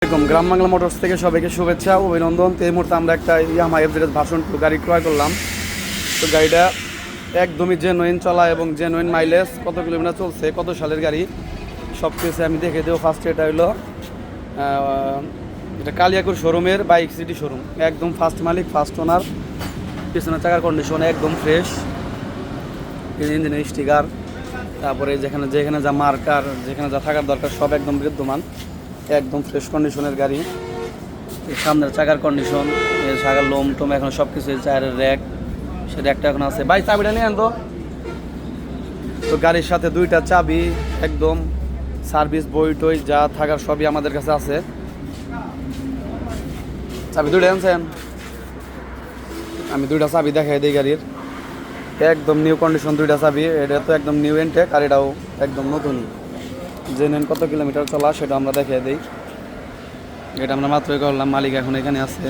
গ্রাম Bangla motors থেকে সবাইকে শুভেচ্ছা অভিনন্দন। তো এই মুহূর্তে আমরা একটা ইয়ামাহা এফজেড ভার্সন 2 গাড়ি ক্রয় করলাম। তো গাড়িটা একদমই জেনুইন চলা এবং জেনুইন মাইলেজ, কত কিলোমিটার চলছে, কত সালের গাড়ি সব কিছু আমি দেখে দেবো। ফার্স্টে এটা হলো এটা কালিয়াকুর শোরুমের বাইক সিটি শোরুম, একদম ফার্স্ট মালিক, ফার্স্ট ওনার। পিছনের চাকার কন্ডিশন একদম ফ্রেশ, ইঞ্জিনের স্টিকার, তারপরে যেখানে যেখানে যা মার্কার, যেখানে যা থাকার দরকার সব একদম বিদ্যমান, একদম ফ্রেশ কন্ডিশনের গাড়ি। সামনের চাকার কন্ডিশন, চাকার লোম টোম এখন সব কিছু, চায়ের র্যাক, সে র্যাকটা এখন আছে। ভাই চাবিটা নিয়ে আনতো। তো গাড়ির সাথে দুইটা চাবি, একদম সার্ভিস বই টই যা থাকার সবই আমাদের কাছে আছে। চাবি দুইটা আনছেন? আমি দুইটা চাবি দেখাই দিই গাড়ির, একদম নিউ কন্ডিশন দুইটা চাবি। এটা তো একদম নিউ ইনটেক, আর এটাও একদম নতুনই। জেনুইন কত কিলোমিটার চলা সেটা আমরা দেখিয়ে দিই। এটা আমরা মাত্রই করলাম, মালিক এখন এখানে আছে।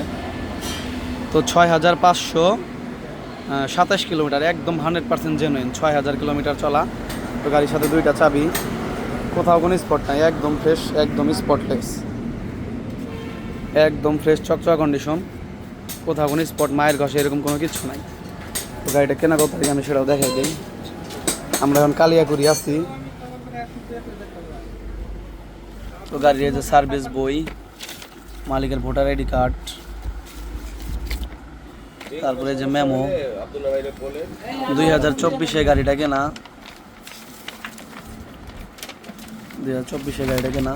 তো 6527 কিলোমিটার, একদম 100% জেনুইন, 6000 কিলোমিটার চলা। তো গাড়ির সাথে দুইটা চাবি, কোথাও কোনো স্পট নাই, একদম ফ্রেশ, একদম স্পটলেস, একদম ফ্রেশ চকচকা কন্ডিশন, কোথাও কোনো স্পট মায়ের ঘষে এরকম কোনো কিছু নাই। তো গাড়িটা কেনা কত থেকে আমি সেটাও দেখাই দিই। আমরা এখন কালিয়াকুড়ি আছি। তো গাড়ির এই যে সার্ভিস বই, মালিকের ভোটার আইডি কার্ড, তারপরে যে মেমো, 2024 গাড়িটা কেনা, 2024 গাড়িটা কেনা।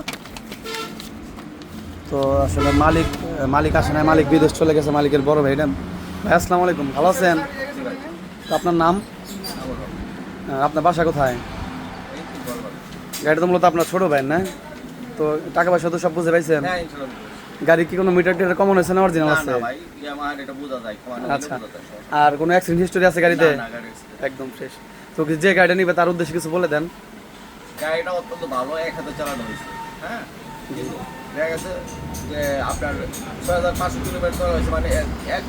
তো আসলে মালিক আসে না, মালিক বিদেশ চলে গেছে, মালিকের বড় ভাই। ভাই আসসালামু আলাইকুম, ভালো আছেন? তো আপনার নাম, আপনার বাসা কোথায়? গাড়িটা তো মূলত আপনার ছোটো ভাই না? তো টাকা পয়সা তো সব বুঝে পাইছেন? গাড়ি কি কোনো মিটার টিটার কমন হয়েছে না অরিজিনাল আছে? আচ্ছা, আর কোনো অ্যাক্সিডেন্ট হিস্টোরি আছে গাড়িতে? একদম ফ্রেশ। তো যে গাড়িটা নিবে তার উদ্দেশ্যে কিছু বলে দেন। গাড়িটা অত্যন্ত ভালো, এক হাতে চালানো হয়েছে। হ্যাঁ, দেখা গেছে যে আপনার 6500 কিলোমিটার চলা হয়েছে, মানে এক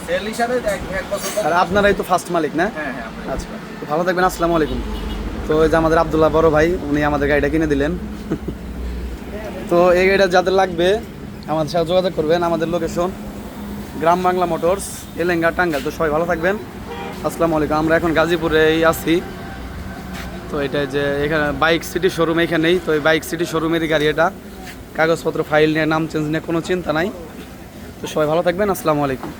সেল হিসাবে এক বছর। আর আপনারাই তো ফার্স্ট মালিক না? হ্যাঁ হ্যাঁ। আচ্ছা, ভালো থাকবেন, আসসালামু আলাইকুম। তো এই যে আমাদের আব্দুল্লাহ বড় ভাই, উনি আমাদের গাড়িটা কিনে দিলেন। তো এই গাড়িটা যাদের লাগবে আমাদের সাথে যোগাযোগ করবেন। আমাদের লোকেশন গ্রাম বাংলা মোটরস, এলেঙ্গা, টাঙ্গাইল। তো সবাই ভালো থাকবেন, আসসালামু আলাইকুম। আমরা এখন গাজীপুরেই আছি। তো এটা যে এখানে বাইক সিটি শোরুম এখানেই। তো এই বাইক সিটি শোরুমেরই গাড়ি এটা, কাগজপত্র ফাইল নিয়ে, নাম চেঞ্জ নিয়ে কোনো চিন্তা নাই। তো সবাই ভালো থাকবেন, আসসালামু আলাইকুম।